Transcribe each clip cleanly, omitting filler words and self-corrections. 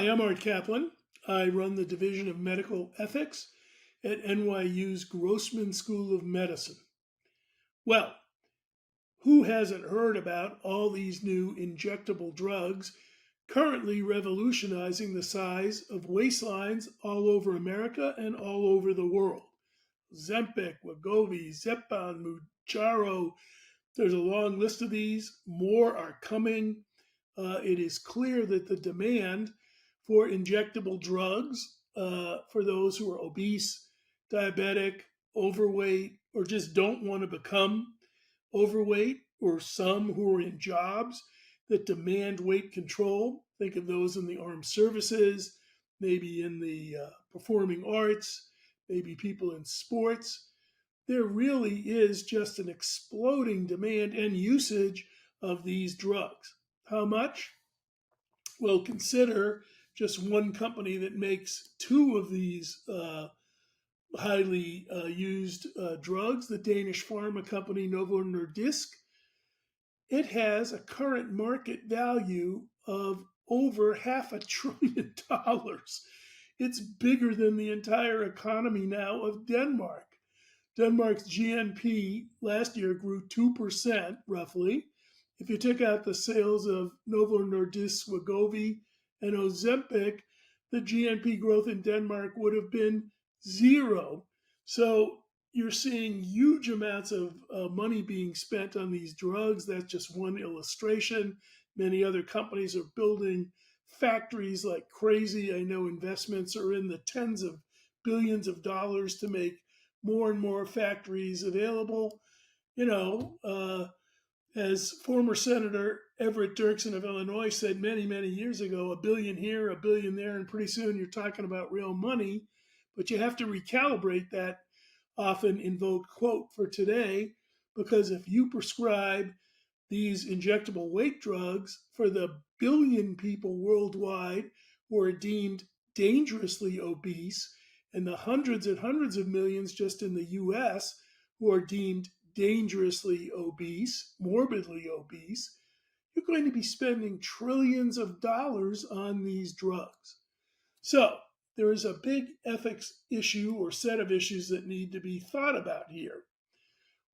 Hi, I'm Art Caplan. I run the Division of Medical Ethics at NYU's Grossman School of Medicine. Well, who hasn't heard about all these new injectable drugs currently revolutionizing the size of waistlines all over America and all over the world? Ozempic, Wegovy, Zepbound, Mounjaro. There's a long list of these. More are coming. It is clear that the demand for injectable drugs for those who are obese, diabetic, overweight, or just don't want to become overweight, or some who are in jobs that demand weight control. Think of those in the armed services, maybe in the performing arts, maybe people in sports. There really is just an exploding demand and usage of these drugs. How much? Well, consider just one company that makes two of these highly used drugs, the Danish pharma company Novo Nordisk. It has a current market value of over $500 billion. It's bigger than the entire economy now of Denmark. Denmark's GNP last year grew 2% roughly. If you took out the sales of Novo Nordisk, Wegovy, and Ozempic, the GNP growth in Denmark would have been zero. So you're seeing huge amounts of money being spent on these drugs. That's just one illustration. Many other companies are building factories like crazy. I know investments are in the tens of billions of dollars to make more and more factories available. You know, as former Senator Everett Dirksen of Illinois said many, many years ago, a billion here, a billion there, and pretty soon you're talking about real money. But you have to recalibrate that often invoked quote for today, because if you prescribe these injectable weight drugs for the billion people worldwide who are deemed dangerously obese, and the hundreds and hundreds of millions just in the US who are deemed dangerously obese, morbidly obese, you're going to be spending trillions of dollars on these drugs. So there is a big ethics issue or set of issues that need to be thought about here.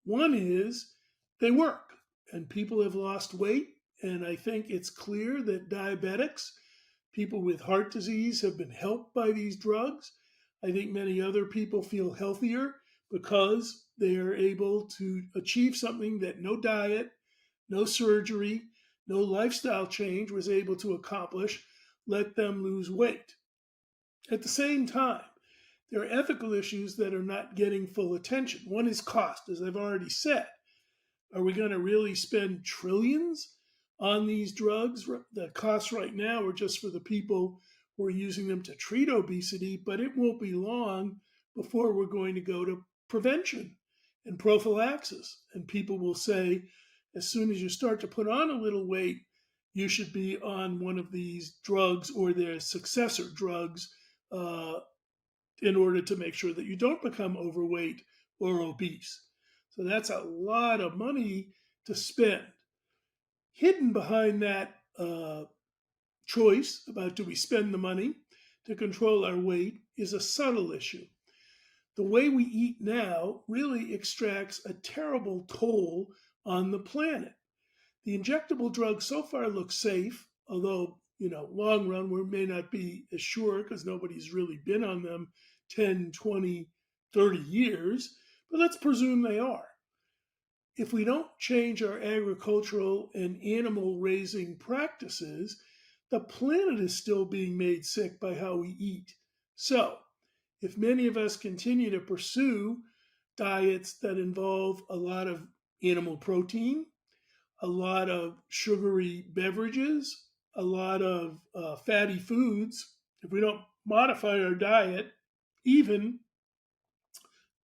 One is they work and people have lost weight. And I think it's clear that diabetics, people with heart disease, have been helped by these drugs. I think many other people feel healthier because they are able to achieve something that no diet, no surgery, no lifestyle change was able to accomplish, let them lose weight. At the same time, there are ethical issues that are not getting full attention. One is cost, as I've already said. Are we going to really spend trillions on these drugs? The costs right now are just for the people who are using them to treat obesity, but it won't be long before we're going to go to prevention and prophylaxis. And people will say, as soon as you start to put on a little weight, you should be on one of these drugs or their successor drugs in order to make sure that you don't become overweight or obese. So that's a lot of money to spend. Hidden behind that choice about do we spend the money to control our weight is a subtle issue. The way we eat now really extracts a terrible toll on the planet. The injectable drugs so far look safe, although, long run we may not be as sure because nobody's really been on them 10, 20, 30 years, but let's presume they are. If we don't change our agricultural and animal raising practices, the planet is still being made sick by how we eat. So, if many of us continue to pursue diets that involve a lot of animal protein, a lot of sugary beverages, a lot of fatty foods, if we don't modify our diet, even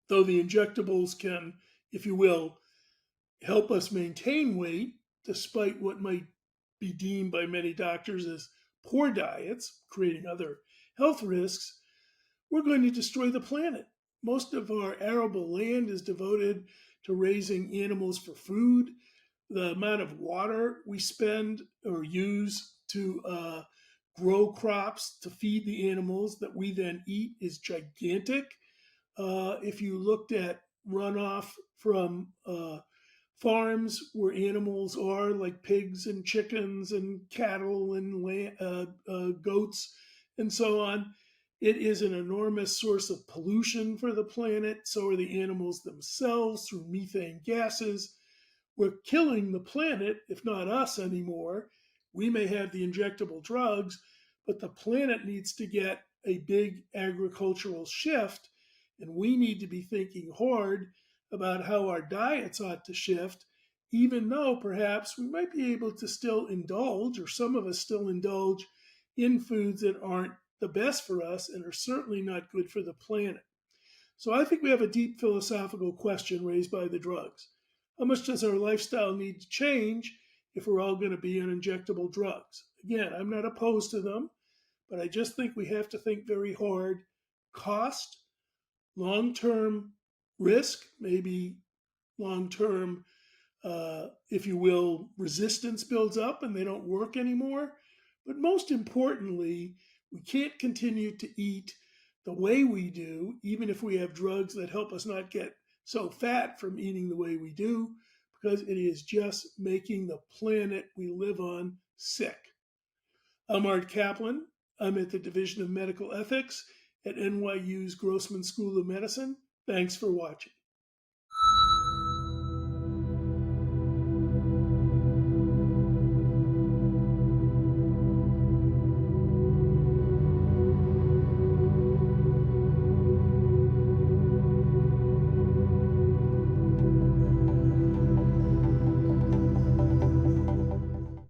though the injectables can, if you will, help us maintain weight, despite what might be deemed by many doctors as poor diets, creating other health risks, we're going to destroy the planet. Most of our arable land is devoted to raising animals for food. The amount of water we spend or use to grow crops to feed the animals that we then eat is gigantic. If you looked at runoff from farms where animals are, like pigs and chickens and cattle and goats and so on, it is an enormous source of pollution for the planet. So are the animals themselves through methane gases. We're killing the planet, if not us anymore. We may have the injectable drugs, but the planet needs to get a big agricultural shift, and we need to be thinking hard about how our diets ought to shift, even though perhaps we might be able to still indulge, or some of us still indulge, in foods that aren't the best for us and are certainly not good for the planet. So I think we have a deep philosophical question raised by the drugs. How much does our lifestyle need to change if we're all going to be on injectable drugs? Again, I'm not opposed to them, but I just think we have to think very hard. Cost, long-term risk, maybe long-term, if you will, resistance builds up and they don't work anymore. But most importantly, we can't continue to eat the way we do, even if we have drugs that help us not get so fat from eating the way we do, because it is just making the planet we live on sick. I'm Art Caplan. I'm at the Division of Medical Ethics at NYU's Grossman School of Medicine. Thanks for watching.